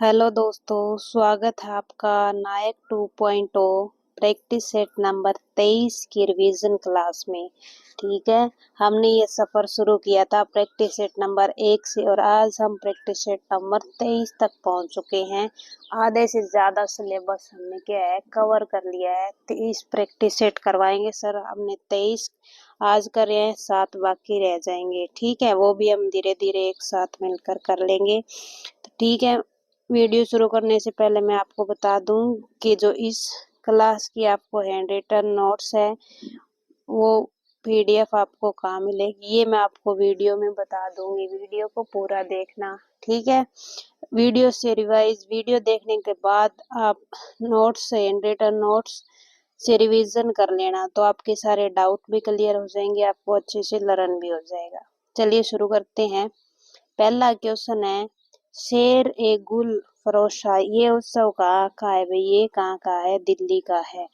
Hello दोस्तों, स्वागत है आपका नायक 2.0 प्रैक्टिस सेट नंबर 23 की रिवीजन क्लास में। ठीक है, हमने ये सफ़र शुरू किया था प्रैक्टिस सेट नंबर 1 से और आज हम प्रैक्टिस सेट नंबर 23 तक पहुंच चुके हैं। आधे से ज़्यादा सिलेबस हमने क्या है कवर कर लिया है। 23 प्रैक्टिस सेट करवाएंगे सर, हमने 23 आज कर रहे हैं, 7 बाकी रह जाएंगे। ठीक है, वो भी हम धीरे धीरे एक साथ मिलकर कर लेंगे। तो ठीक है, वीडियो शुरू करने से पहले मैं आपको बता दूं कि जो इस क्लास की आपको हैंड रिटन नोट्स है वो पीडीएफ आपको कहाँ मिलेगी ये मैं आपको वीडियो में बता दूंगी। वीडियो को पूरा देखना, ठीक है। वीडियो से रिवाइज वीडियो देखने के बाद आप नोट्स हैंड रिटन नोट्स से रिवीजन कर लेना, तो आपके सारे डाउट भी क्लियर हो जाएंगे, आपको अच्छे से लर्न भी हो जाएगा। चलिए शुरू करते हैं। पहला क्वेश्चन है, शेर ए गुल फरोशा ये उत्सव कहाँ का है भाई? ये कहाँ का है? दिल्ली का है।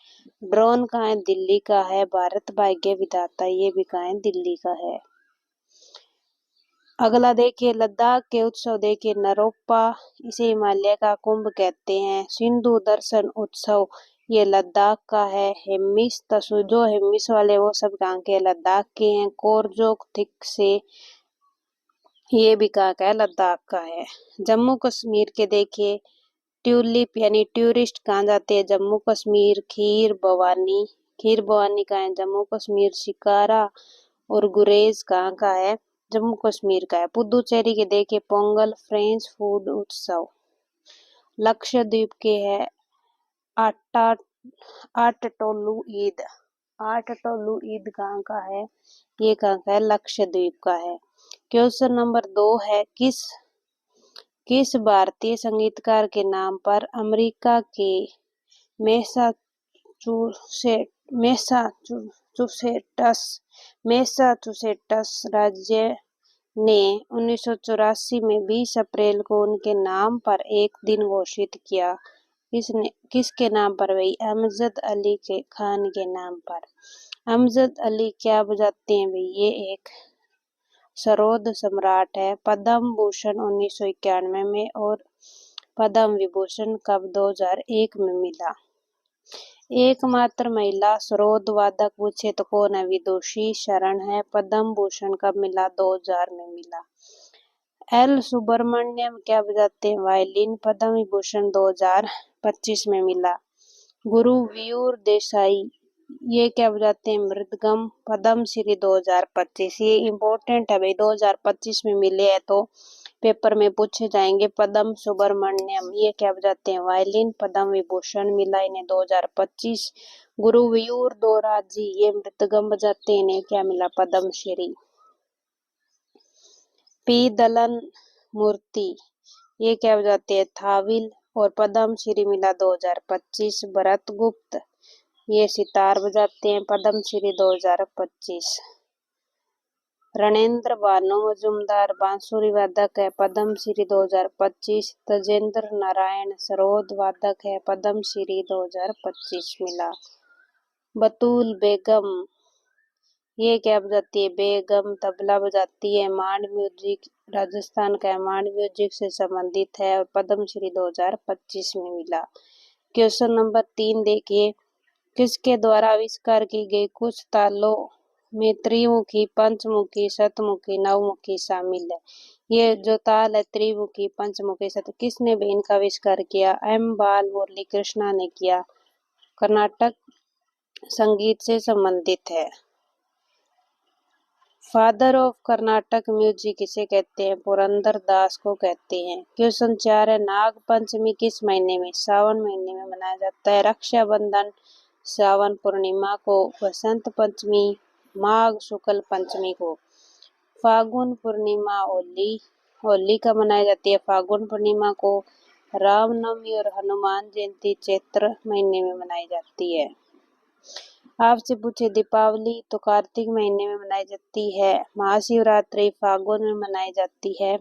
ड्रोन कहाँ है? दिल्ली का है। भारत भाग्य विधाता ये भी कहाँ है? दिल्ली का है। अगला देखिए, लद्दाख के उत्सव देखिए, नरोपा, इसे हिमालय का कुंभ कहते हैं। सिंधु दर्शन उत्सव ये लद्दाख का है। हेमिस तसु जो हेमिस वाले वो सब कहाँ के? लद्दाख के हैं। कोरजोक थिक से ये भी कहाँ का है? लद्दाख का है। जम्मू कश्मीर के देखिए, ट्यूलिप यानी टूरिस्ट कहाँ जाते हैं? जम्मू कश्मीर। खीर भवानी कहाँ है? जम्मू कश्मीर। शिकारा और गुरेज कहाँ का है? जम्मू कश्मीर का है। पुदुचेरी के देखिए, पोंगल फ्रेंच फूड उत्सव। लक्षद्वीप के है आटा आटटोलू ईद। आटटोलू ईद कहाँ का है? ये कहाँ का है? लक्षद्वीप का है। क्वेश्चन नंबर 2 है, किस भारतीय संगीतकार के नाम पर अमेरिका के मैसाचुसेट्स राज्य ने 1984 में 20 अप्रैल को उनके नाम पर एक दिन घोषित किया? किसके नाम पर भाई? अमजद अली के खान के नाम पर। अमजद अली क्या बजाते हैं भाई? ये एक सरोद सम्राट है। पद्म भूषण 1991 में और पद्म विभूषण कब? 2001 में मिला। एकमात्र महिला सरोद वादक पूछे तो कौन है? विदुषी शरण है। पद्म भूषण कब मिला? 2000 में मिला। एल सुब्रमण्यम क्या बजाते हैं? वायलिन। पद्म विभूषण 2025 में मिला। गुरु वीर देसाई ये क्या बजाते हैं? मृदगम। पद्म श्री 2025 ये इम्पोर्टेंट है भाई, 2025 में मिले हैं तो पेपर में पूछे जाएंगे। पद्म सुब्रमण्यम ये क्या बजाते हैं? वायलिन। पद्म विभूषण मिला इन्हें 2025। गुरु वीर दोराजी ये मृदगम बजाते हैं, इन्हें क्या मिला? पद्म श्री। पी दलन मूर्ति ये क्या बजाते हैं? थाविल और पद्म श्री मिला 2025। भरत गुप्त ये सितार बजाते हैं, पद्म श्री 2025। रणेंद्र भानु मजुमदार बांसुरी वादक है, पद्म श्री 2025। तजेंद्र नारायण सरोद वादक है, पद्म श्री 2025 मिला। बतूल बेगम ये क्या बजाती है? बेगम तबला बजाती है। मांड म्यूजिक राजस्थान का है, मांड म्यूजिक से संबंधित है और पद्म श्री 2025 में मिला। क्वेश्चन नंबर 3 देखिए, किसके द्वारा आविष्कार की गई कुछ तालों में त्रिमुखी, पंचमुखी, शतमुखी, नवमुखी शामिल है? ये जो ताल है त्रिमुखी, पंचमुखी, किसने भी इनका आविष्कार किया? एम बाल मुरली कृष्णा ने किया। कर्नाटक संगीत से संबंधित है। फादर ऑफ कर्नाटक म्यूजिक किसे कहते हैं? पुरंदर दास को कहते हैं। क्वेश्चन 4 है, नाग पंचमी किस महीने में? सावन महीने में मनाया जाता है। रक्षाबंधन सावन पूर्णिमा को, बसंत पंचमी माघ शुक्ल पंचमी को, फागुन पूर्णिमा होली का मनाई जाती है फागुन पूर्णिमा को। रामनवमी और हनुमान जयंती चैत्र महीने में मनाई जाती है। आपसे पूछे दीपावली तो कार्तिक महीने में मनाई जाती है। महाशिवरात्रि फागुन में मनाई जाती है।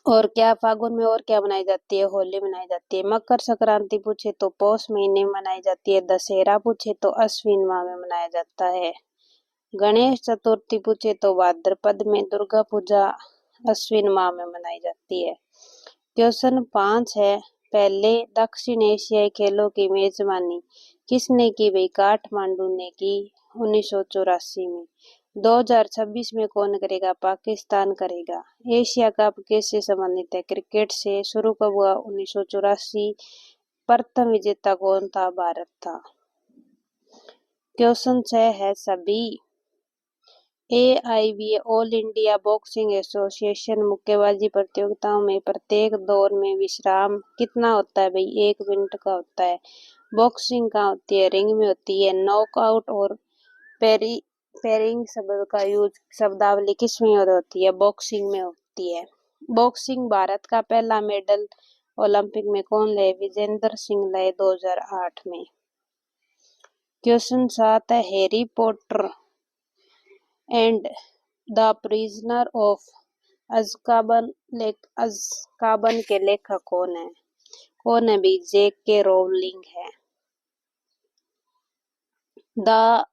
और क्या फागुन में और क्या मनाई जाती है? होली मनाई जाती है। मकर संक्रांति पूछे तो पौष महीने में मनाई जाती है। दशहरा पूछे तो अश्विन माह में मनाया जाता है। गणेश चतुर्थी पूछे तो भाद्रपद में। दुर्गा पूजा अश्विन माह में मनाई जाती है। क्वेश्चन 5 है। पहले दक्षिण एशियाई खेलों की मेजबानी किसने की भाई? काठमांडू ने की 1984 में। 2026 में कौन करेगा? पाकिस्तान करेगा। एशिया कप किससे संबंधित है? क्रिकेट से। शुरू कब हुआ? 1984। प्रथम विजेता कौन था? भारत था। क्वेश्चन 6 है। सभी AIB all India boxing association मुक्केबाजी प्रतियोगिताओं में प्रत्येक दौर में विश्राम कितना होता है भाई? 1 मिनट का होता है। बॉक्सिंग कहाँ होती है? रिंग में होती है। नॉकआउट और पेरिंग शब्द का यूज शब्दावली किस में होती है? बॉक्सिंग में होती है। बॉक्सिंग भारत का पहला मेडल ओलंपिक में कौन लाए? विजेंद्र सिंह लाए 2008 में। क्वेश्चन 7 है। Harry Potter and the prisoner of Azkaban के लेखक कौन है? कौन है भी? J.K. रोलिंग है। द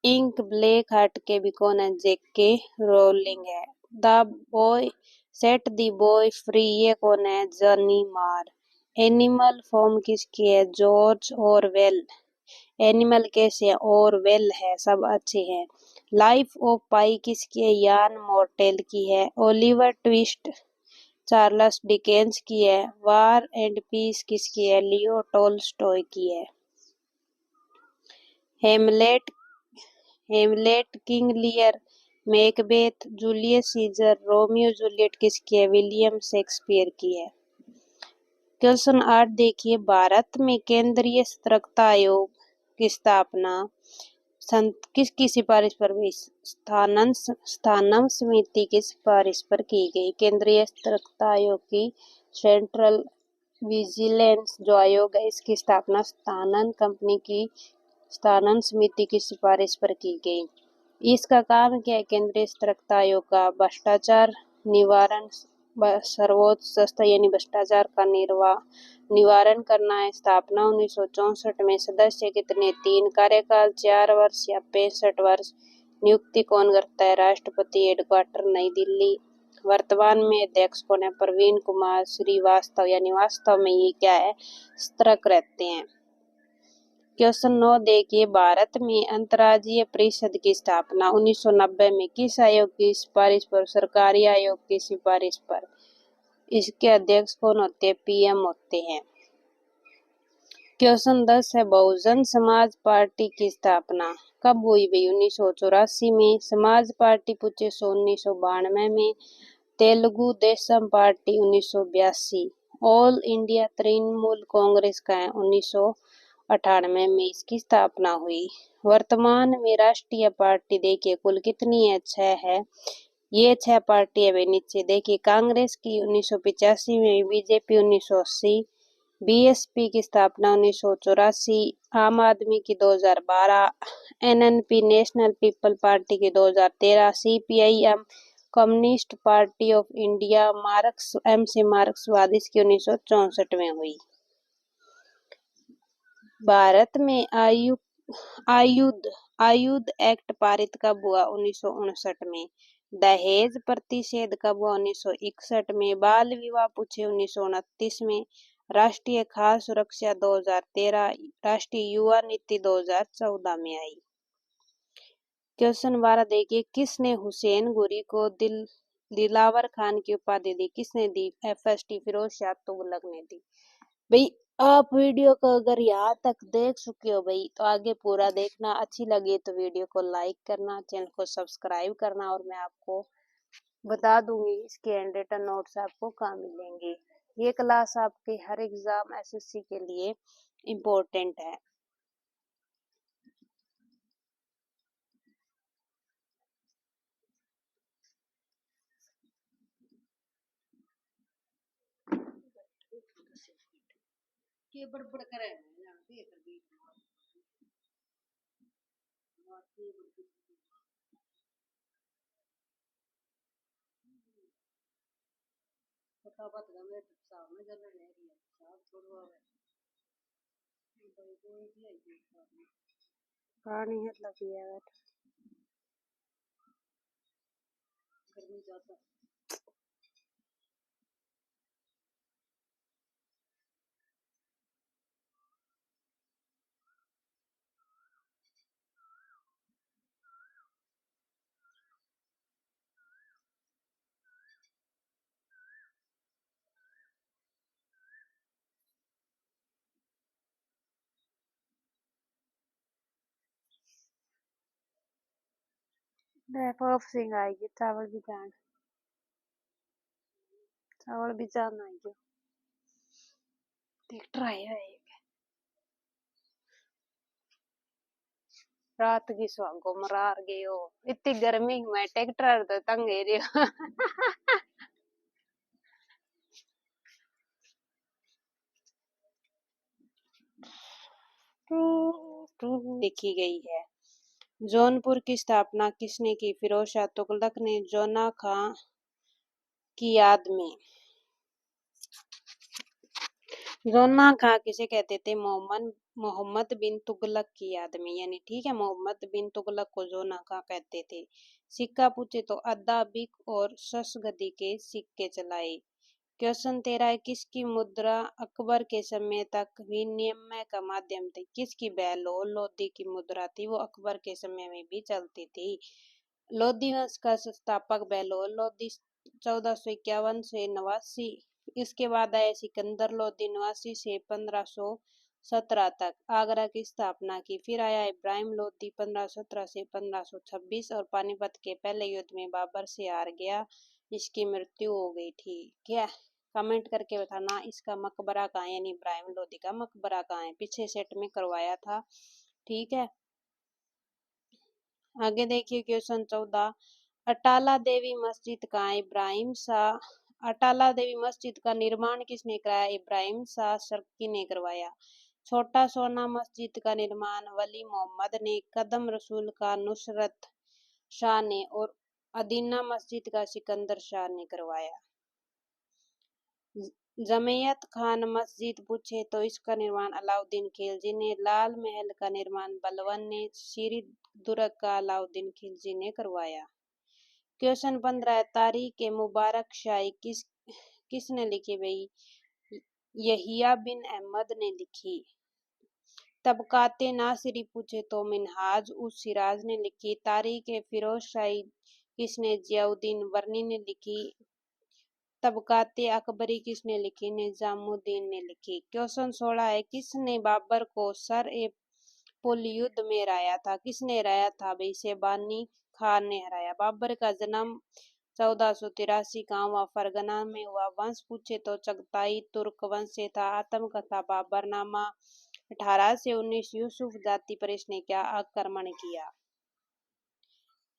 इंक ब्लैक हार्ट के भी कौन है? J.K. रोलिंग है। The boy set the boy free ये कौन है? जॉनी मार। एनिमल फॉर्म किसकी है? George Orwell. एनिमल कैसे है? ऑरवेल है। सब अच्छे हैं। लाइफ ऑफ पाई किसकी है? यान मोर्टेल की है। ओलिवर ट्विस्ट चार्ल्स डिकेंस की है। वार एंड पीस किसकी है? लियो टोल्स्टॉय की है। Hamlet Hamlet King Lear Macbeth Julius Caesar Romeo Juliet किसकी है? विलियम शेक्सपियर की है। क्वेश्चन 8 देखिए। भारत में केंद्रीय सतर्कता आयोग की स्थापना किसकी सिफारिश पर हुई? स्थानम समिति की सिफारिश पर की गई। केंद्रीय सतर्कता आयोग की सेंट्रल विजिलेंस जो आयोग है इसकी स्थापना स्थानन कंपनी की स्थानन समिति की सिफारिश पर की गई। इसका काम क्या है? केंद्रीय सतर्कता आयोग का भ्रष्टाचार निवारण सर्वोच्च संस्था यानी भ्रष्टाचार का निवारण करना है। स्थापना 1964 में। सदस्य कितने? 3। कार्यकाल 4 वर्ष या 65 वर्ष। नियुक्ति कौन करता है? राष्ट्रपति। हेडक्वार्टर नई दिल्ली। वर्तमान में अध्यक्ष कौन है? प्रवीण कुमार श्रीवास्तव यानी वास्तव में ये क्या है? सतर्क रहते हैं। क्वेश्चन 9 देखिए। भारत में अंतर्राज्यीय परिषद की स्थापना 1990 में किस आयोग की सिफारिश पर? सरकारी आयोग की सिफारिश पर। इसके अध्यक्ष कौन होते हैं? PM होते हैं। क्वेश्चन 10 है। बहुजन समाज पार्टी की स्थापना कब हुई भाई? 1984 में। समाज पार्टी पूछे 1992 में। Telugu Desam party 1982। All India Trinamool Congress का है 1998 में इसकी स्थापना हुई। वर्तमान में राष्ट्रीय पार्टी देखिए कुल कितनी है? 6 है। ये 6 पार्टी है भाई नीचे देखिए। कांग्रेस की 1985 में। बीजेपी 1980। BSP की स्थापना 1984। आम आदमी की 2012। NNP नेशनल पीपल पार्टी की 2013। CPIM communist party of India मार्क्सवादी की 1964 में हुई। भारत में आयुध एक्ट पारित कब हुआ? 1959 में। दहेज प्रतिषेध कब हुआ? 1961 में। बाल विवाह पूछे 1929 में। राष्ट्रीय खाद्य सुरक्षा 2013। राष्ट्रीय युवा नीति 2014 में आई। क्वेश्चन 12 देखिए। किसने हुसैन गुरी को दिलावर खान की उपाधि दी? किसने दी? FST फिरोज शाह तुगलक ने दी। भाई आप वीडियो को अगर यहाँ तक देख चुके हो भाई तो आगे पूरा देखना। अच्छी लगी तो वीडियो को लाइक करना, चैनल को सब्सक्राइब करना और मैं आपको बता दूंगी इसके हैंड रिटन नोट्स आपको कहाँ मिलेंगे। ये क्लास आपके हर एग्जाम SSC के लिए इम्पोर्टेंट है। के बड़बड़ करे फटाफट गमे सामने जल रहे हैं साहब छोड़वा पानी है लगी है गर्मी ज्यादा देखो सिंह आएगी, चावल भी जान, चावल भी जान आएगी। ट्रैक्टर आया है एक, रात की सुहागो मरार गयो, इतनी गर्मी में ट्रैक्टर तो तंग है रियो। लिखी गई है। जौनपुर की स्थापना किसने की? फिरोज शाह तुगलक ने जोना खां की याद में। जोना खां किसे कहते थे? मोहम्मद बिन तुगलक की याद में, यानी ठीक है, मोहम्मद बिन तुगलक को जोना खां कहते थे। सिक्का पूछे तो अद्दा, बिक और शशगदी के सिक्के चलाए। क्वेश्चन 13 किसकी मुद्रा अकबर के समय तक विनिमय का माध्यम थी? किसकी? बहलोल लोदी की मुद्रा थी, वो अकबर के समय में भी चलती थी। लोधी वंश का संस्थापक बहलोल लोधी 1451 से 89। इसके बाद आए सिकंदर लोधी 89 से 1517 तक आगरा की स्थापना की। फिर आया इब्राहिम लोधी 1517 से 1526 और पानीपत के पहले युद्ध में बाबर से हार गया, इसकी मृत्यु हो गई थी। क्या? कमेंट करके बताना इसका मकबरा कहाँ है, यानी इब्राहिम लोधी का मकबरा कहाँ है। पीछे सेट में करवाया था, ठीक है। आगे देखिए क्वेश्चन 14 अटाला देवी मस्जिद कहाँ है? इब्राहिम शाह। अटाला देवी मस्जिद का निर्माण किसने कराया? इब्राहिम शाह शर्की ने करवाया। छोटा सोना मस्जिद का निर्माण वली मोहम्मद ने, कदम रसूल का नुसरत शाह ने और अदीना मस्जिद का सिकंदर शाह ने करवाया। जमैयत खान मस्जिद पूछे तो इसका निर्माण अलाउद्दीन खिलजी ने। लाल महल का निर्माण बलवन ने, श्री दुर्ग का अलाउद्दीन खिलजी ने करवाया। क्वेश्चन 15 तारीख ए मुबारक शाही किसने लिखी? भाई यहिया बिन अहमद ने लिखी। तबकाते नासिरी पूछे तो मिनहाज उस सिराज ने लिखी। तारीख ए फिरोज शाही किसने? जियाउद्दीन वर्नी ने लिखी। तबकाते अकबरी किसने लिखी? निजामुद्दीन ने लिखी। क्वेश्चन 16 है किसने बाबर को सर ए पुल युद्ध में हराया था? किसने हराया था? भाई शेबानी खान ने हराया। बाबर का जन्म 1483 गांव व फरगना में हुआ। वंश पूछे तो चगताई तुर्क वंश से था। आत्मकथा बाबरनामा 18 से 19 यूसुफ जाति पर इसने क्या आक्रमण किया?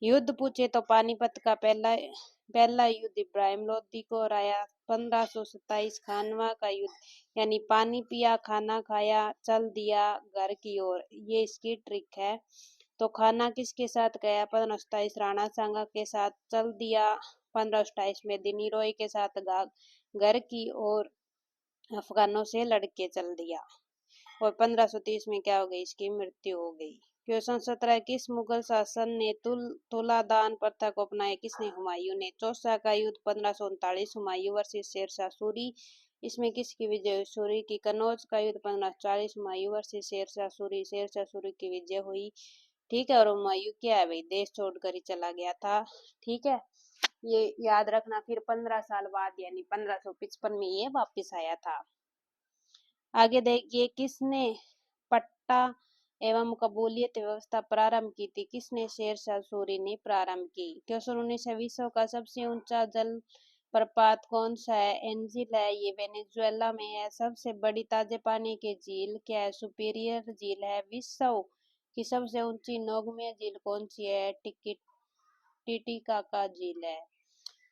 युद्ध पूछे तो पानीपत का पहला युद्ध इब्राहिम लोदी को हराया। 1527 खानवा का युद्ध, यानी पानी पिया खाना खाया चल दिया घर की ओर, ये इसकी ट्रिक है। तो खाना किसके साथ गया? 1527 राणा सांगा के साथ चल दिया। 1527 में दिनी रॉय के साथ घर की ओर अफगानों से लड़के चल दिया। और 1530 में क्या हो गई? इसकी मृत्यु हो गई। क्वेश्चन 17 किस मुगल शासन ने तुलादान प्रथा को अपनाया? किसने? हुमायूं ने। चौसा का युद्ध 1539 हुमायूं वर्सेस शेरशाह सूरी, इसमें किसकी विजय हुई? सूरी की। कनौज का युद्ध 1540 हुमायूं वर्सेस शेरशाह सूरी की विजय हुई, ठीक है। और हुमायूं क्या है भाई? देश छोड़कर ही चला गया था, ठीक है। ये याद रखना। फिर 15 साल बाद यानी 1555 में ये वापिस आया था। आगे देखिए किसने पट्टा एवं कबूलियत व्यवस्था प्रारंभ की थी? किसने? शेरशाह सूरी ने प्रारंभ की। क्वेश्चन 19 विश्व का सबसे ऊंचा जल प्रपात कौन सा है? एंजिल है, ये वेनेजुएला में है। सबसे बड़ी ताजे पानी की झील क्या है? सुपीरियर झील है। विश्व की सबसे ऊंची नौगम्य झील कौन सी है? टिटिकाका झील है।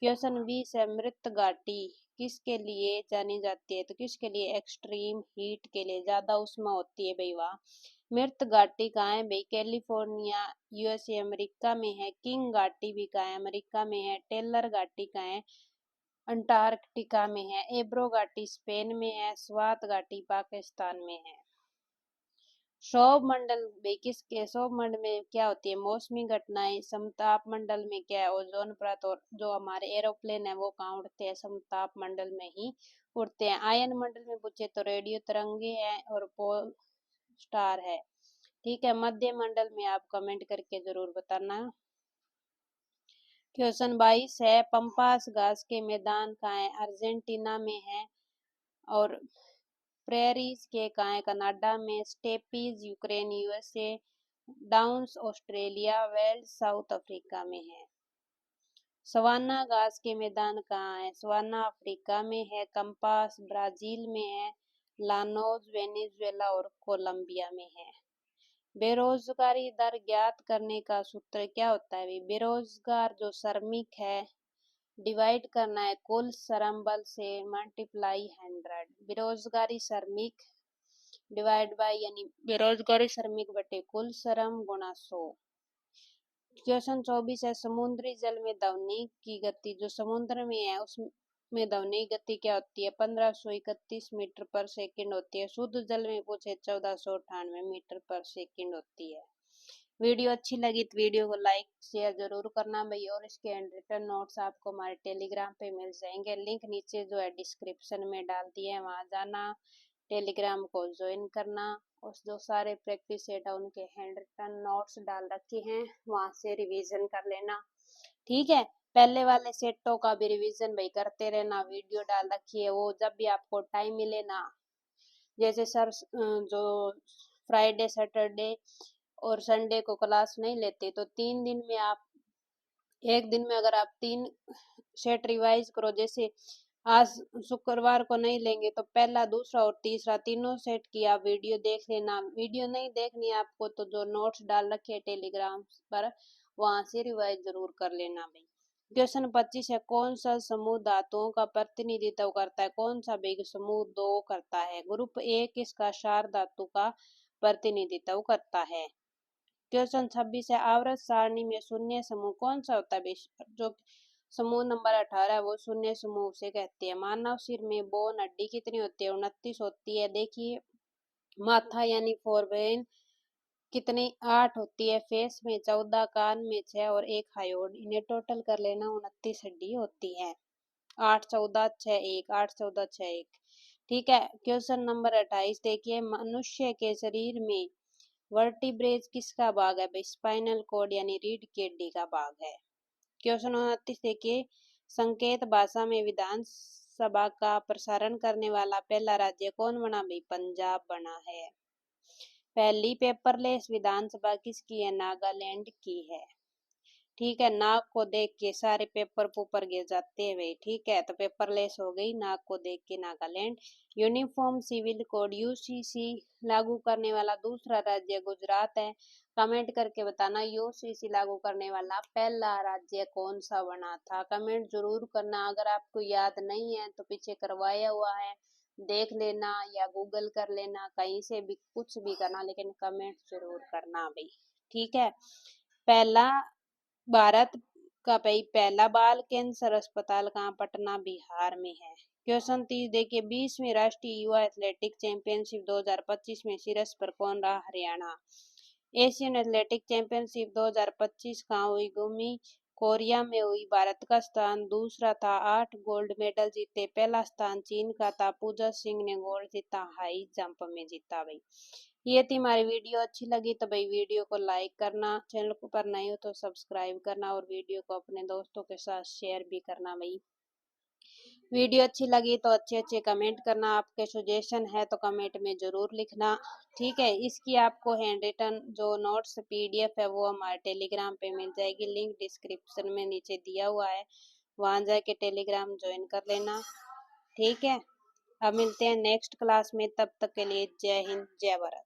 क्वेश्चन 20 है मृत घाटी किसके लिए जानी जाती है? तो किसके लिए? एक्सट्रीम हीट के लिए, ज्यादा उष्मा होती है भाई वहाँ। मृत घाटी कहाँ है भाई? कैलिफोर्निया यूएसए अमेरिका में है। किंग घाटी भी कहाँ है? अमेरिका में है। टेलर घाटी कहाँ है? अंटार्कटिका में है। एब्रो घाटी स्पेन में है। स्वात घाटी पाकिस्तान में है। सौर मंडल में किसके? सौर मंडल में क्या होती है? मौसमी घटनाएं। समताप मंडल में क्या है? ओजोन परत। और जो हमारे एरोप्लेन है वो कहाँ उड़ते हैं? समताप मंडल में ही उड़ते हैं। आयन मंडल में पूछे तो रेडियो तरंगे हैं और पोल स्टार है, ठीक है। मध्य मंडल में आप कमेंट करके जरूर बताना। क्वेश्चन 22 है पंपास घास के मैदान कहाँ है? अर्जेंटीना में है। और प्रेरीज के कहाँ है? कनाडा में। Steppes Ukraine USA. Downs Australia, velds South Africa में है। सवाना घास के मैदान कहाँ है? सवाना अफ्रीका में है। कंपास ब्राजील में है। लानोज वेनेजुएला और कोलंबिया में है। बेरोजगारी दर ज्ञात करने का सूत्र क्या होता है? बेरोजगार जो श्रमिक है, डिवाइड करना है कुल श्रम बल से, मल्टीप्लाई 100। बेरोजगारी श्रमिक डिवाइड बाय यानी बेरोजगारी श्रमिक बटे कुल श्रम गुणा 100। क्वेश्चन 24 है, समुद्री जल में ध्वनि की गति जो समुद्र में है उसमें ध्वनि गति क्या होती है? 1531 मीटर पर सेकंड होती है। शुद्ध जल में पूछे 1498 मीटर पर सेकंड होती है। वीडियो अच्छी लगी तो वीडियो को लाइक शेयर जरूर करना भाई, और इसके हैंड रिटन नोट्स आपको हमारे टेलीग्राम पे मिल जाएंगे। लिंक नीचे जो है डिस्क्रिप्शन में डाल दिए है, वहां जाना, टेलीग्राम को ज्वाइन करना, और जो सारे प्रैक्टिस सेट है उनके हैंड रिटन नोट्स डाल रखे हैं, वहां से रिवीजन कर लेना। ठीक है, पहले वाले सेटों का भी रिवीजन भाई करते रहना, वीडियो डाल रखी है वो जब भी आपको टाइम मिले ना। जैसे सर जो फ्राइडे सैटरडे और संडे को क्लास नहीं लेते तो 3 दिन में आप, एक दिन में अगर आप 3 सेट रिवाइज करो, जैसे आज शुक्रवार को नहीं लेंगे तो पहला दूसरा और तीसरा तीनों सेट की आप वीडियो देख लेना। वीडियो नहीं देखनी आपको तो जो नोट्स डाल रखे हैं टेलीग्राम पर वहां से रिवाइज जरूर कर लेना भाई। क्वेश्चन 25 है, कौन सा समूह धातुओं का प्रतिनिधित्व करता है? कौन सा भाई समूह 2 करता है? ग्रुप ए किसका क्षार धातु का प्रतिनिधित्व करता है? क्वेश्चन 26 है, आवर्त सारणी में शून्य समूह कौन सा होता है? जो समूह नंबर 18 है वो शून्य समूह से कहते हैं। मानव सिर में बोन हड्डी कितनी होती है? 29 होती है। देखिए माथा यानी फोरब्रेन कितनी 8 होती है। फेस में 14, कान में 6 और 1 हायोड, इन्हें टोटल कर लेना 29 हड्डी होती है। 8 14 6 1, 8 14 6 1। ठीक है, क्वेश्चन नंबर 28 देखिए, मनुष्य के शरीर में वर्टिब्रेज किसका भाग है? स्पाइनल कॉर्ड यानी रीढ़ की हड्डी का भाग है। क्वेश्चन 29 देखिए, संकेत भाषा में विधानसभा का प्रसारण करने वाला पहला राज्य कौन बना? भाई पंजाब बना है। पहली पेपरलेस विधानसभा किसकी है? नागालैंड की है। ठीक है, नाक को देख के सारे पेपर ऊपर गिर जाते हैं भाई। ठीक है, तो पेपरलेस हो गई नाक को देख के Nagaland. Uniform civil code UCC लागू करने वाला दूसरा राज्य गुजरात है। कमेंट करके बताना यूसीसी लागू करने वाला पहला राज्य कौन सा बना था? कमेंट जरूर करना। अगर आपको याद नहीं है तो पीछे करवाया हुआ है, देख लेना या गूगल कर लेना, कहीं से भी कुछ भी करना, लेकिन कमेंट जरूर करना भाई। ठीक है, पहला भारत का भाई पहला बाल कैंसर अस्पताल कहाँ? पटना बिहार में है। क्वेश्चन 30 देखिए, 20वीं राष्ट्रीय युवा एथलेटिक चैंपियनशिप 2025 में शीर्ष पर कौन रहा? हरियाणा। एशियन एथलेटिक चैंपियनशिप 2025 कहाँ हुई? गुमी कोरिया में हुई। भारत का स्थान दूसरा था, 8 गोल्ड मेडल जीते। पहला स्थान चीन का था, पूजा सिंह ने गोल्ड जीता, हाई जंप में जीता भाई। ये थी हमारी वीडियो, अच्छी लगी तो भाई वीडियो को लाइक करना, चैनल पर नए हो तो सब्सक्राइब करना, और वीडियो को अपने दोस्तों के साथ शेयर भी करना भाई। वीडियो अच्छी लगी तो अच्छे अच्छे कमेंट करना, आपके सजेशन है तो कमेंट में जरूर लिखना। ठीक है, इसकी आपको हैंड रिटन जो नोट्स पीडीएफ है वो हमारे टेलीग्राम पे मिल जाएगी, लिंक डिस्क्रिप्शन में नीचे दिया हुआ है, वहां जाके टेलीग्राम ज्वाइन कर लेना। ठीक है, अब मिलते हैं नेक्स्ट क्लास में, तब तक के लिए जय हिंद जय भारत।